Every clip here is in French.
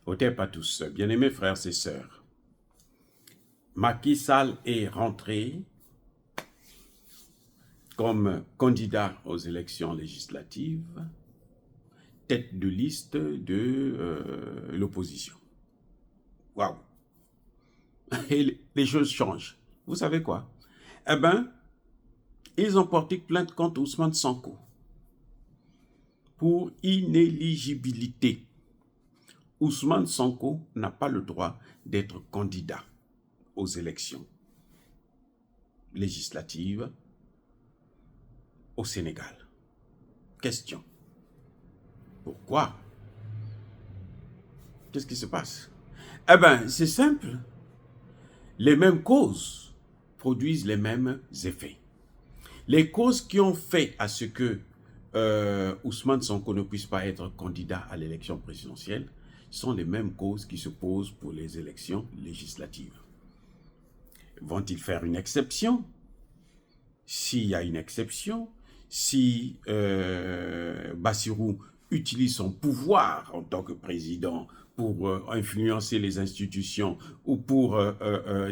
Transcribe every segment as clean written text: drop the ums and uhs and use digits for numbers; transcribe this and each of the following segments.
Hotep à tous, bien-aimés frères et sœurs. Macky Sall est rentré comme candidat aux élections législatives, tête de liste de l'opposition. Waouh! Et les choses changent. Vous savez quoi? Eh bien, ils ont porté plainte contre Ousmane Sonko pour inéligibilité. Ousmane Sonko n'a pas le droit d'être candidat aux élections législatives au Sénégal. Question. Pourquoi? Qu'est-ce qui se passe? Eh bien, c'est simple. Les mêmes causes produisent les mêmes effets. Les causes qui ont fait à ce que Ousmane Sonko ne puisse pas être candidat à l'élection présidentielle sont les mêmes causes qui se posent pour les élections législatives. Vont-ils faire une exception? S'il y a une exception, si Bassirou utilise son pouvoir en tant que président pour influencer les institutions ou pour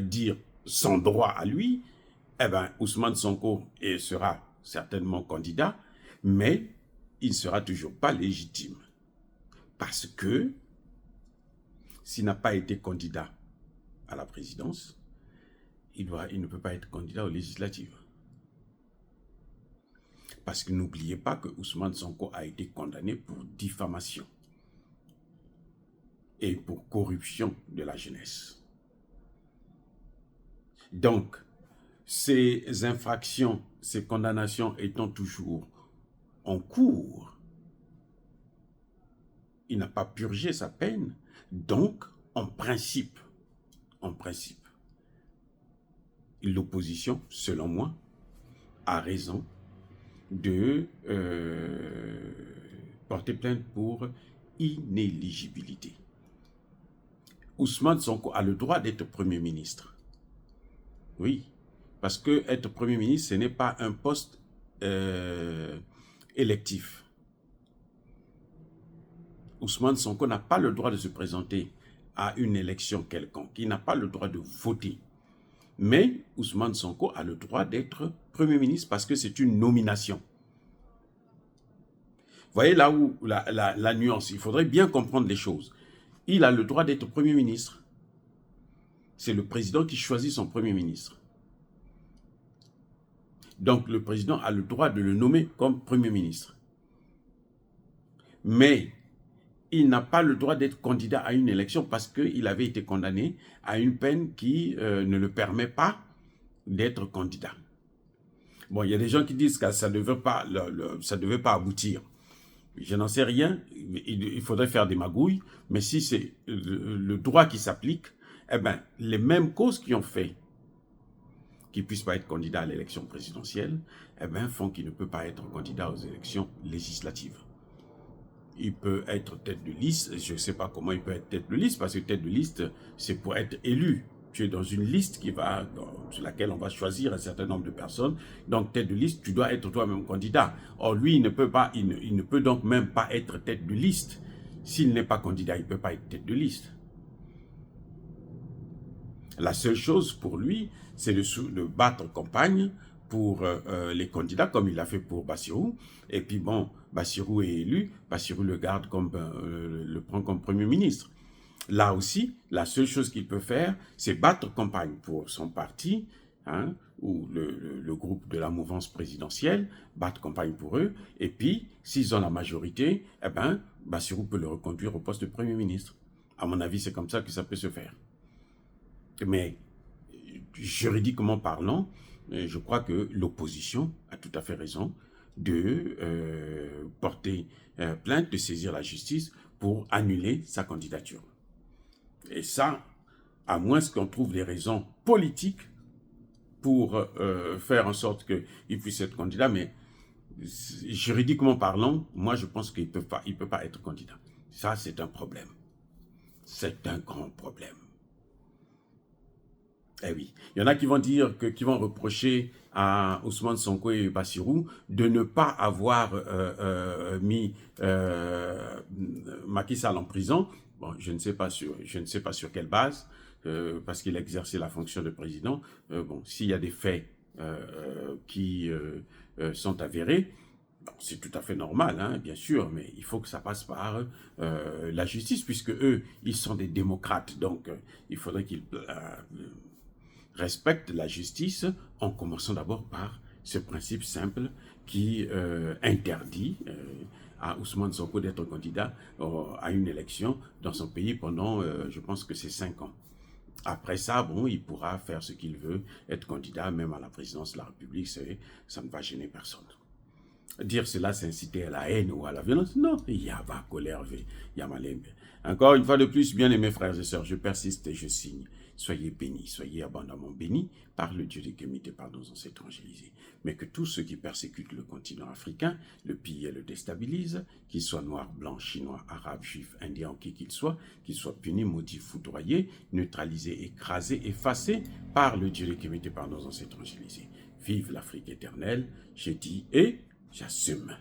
dire son droit à lui, eh bien, Ousmane Sonko sera certainement candidat, mais il ne sera toujours pas légitime. Parce que s'il n'a pas été candidat à la présidence, il ne peut pas être candidat aux législatives. Parce que n'oubliez pas que Ousmane Sonko a été condamné pour diffamation et pour corruption de la jeunesse. Donc, ces infractions, ces condamnations étant toujours en cours, il n'a pas purgé sa peine. Donc, en principe, l'opposition, selon moi, a raison de porter plainte pour inéligibilité. Ousmane Sonko a le droit d'être Premier ministre. Oui, parce que être Premier ministre, ce n'est pas un poste électif. Ousmane Sonko n'a pas le droit de se présenter à une élection quelconque. Il n'a pas le droit de voter. Mais Ousmane Sonko a le droit d'être Premier ministre parce que c'est une nomination. Vous voyez là où la nuance, il faudrait bien comprendre les choses. Il a le droit d'être Premier ministre. C'est le président qui choisit son Premier ministre. Donc le président a le droit de le nommer comme Premier ministre. Mais il n'a pas le droit d'être candidat à une élection parce qu'il avait été condamné à une peine qui ne le permet pas d'être candidat. Bon, il y a des gens qui disent que ça ne devait pas aboutir. Je n'en sais rien, il faudrait faire des magouilles, mais si c'est le droit qui s'applique, eh bien, les mêmes causes qui ont fait qu'il ne puisse pas être candidat à l'élection présidentielle, eh bien, font qu'il ne peut pas être candidat aux élections législatives. Il peut être tête de liste, je ne sais pas comment il peut être tête de liste, parce que tête de liste, c'est pour être élu. Tu es dans une liste sur laquelle on va choisir un certain nombre de personnes. Donc, tête de liste, tu dois être toi-même candidat. Or, lui, il ne peut donc même pas être tête de liste. S'il n'est pas candidat, il ne peut pas être tête de liste. La seule chose pour lui, c'est de battre campagne pour les candidats, comme il l'a fait pour Bassirou. Et puis bon, Bassirou est élu, Bassirou le garde le prend comme Premier ministre. Là aussi, la seule chose qu'il peut faire, c'est battre campagne pour son parti, hein, ou le groupe de la mouvance présidentielle, battre campagne pour eux, et puis, s'ils ont la majorité, eh ben, Bassirou peut le reconduire au poste de Premier ministre. À mon avis, c'est comme ça que ça peut se faire. Mais, juridiquement parlant, je crois que l'opposition a tout à fait raison de porter plainte, de saisir la justice pour annuler sa candidature. Et ça, à moins qu'on trouve des raisons politiques pour faire en sorte qu'il puisse être candidat, mais juridiquement parlant, moi je pense qu'il ne peut pas être candidat. Ça, c'est un problème. C'est un grand problème. Eh oui, il y en a qui vont dire qui vont reprocher à Ousmane Sonko et Bassirou de ne pas avoir mis Macky Sall en prison. Bon, je ne sais pas sur quelle base, parce qu'il a exercé la fonction de président. Bon, s'il y a des faits qui sont avérés, bon, c'est tout à fait normal, hein, bien sûr, mais il faut que ça passe par la justice, puisque eux, ils sont des démocrates. Donc, il faudrait qu'ils respectent la justice en commençant d'abord par ce principe simple qui interdit à Ousmane Sonko d'être candidat à une élection dans son pays pendant, je pense que c'est 5 ans. Après ça, bon, il pourra faire ce qu'il veut, être candidat même à la présidence de la République, ça ne va gêner personne. Dire cela, c'est inciter à la haine ou à la violence. Non, il y a va colère, il y a malembe. Encore une fois de plus, bien aimés frères et sœurs, je persiste et je signe. Soyez bénis, soyez abondamment bénis par le Dieu des Kémites, par nos ancêtres évangélisés. Mais que tous ceux qui persécutent le continent africain, le pillent et le déstabilisent, qu'ils soient noirs, blancs, chinois, arabes, juifs, indiens, qui qu'ils soient punis, maudits, foudroyés, neutralisés, écrasés, effacés par le Dieu des Kémites, par nos ancêtres évangélisés. Vive l'Afrique éternelle, j'ai dit et j'assume.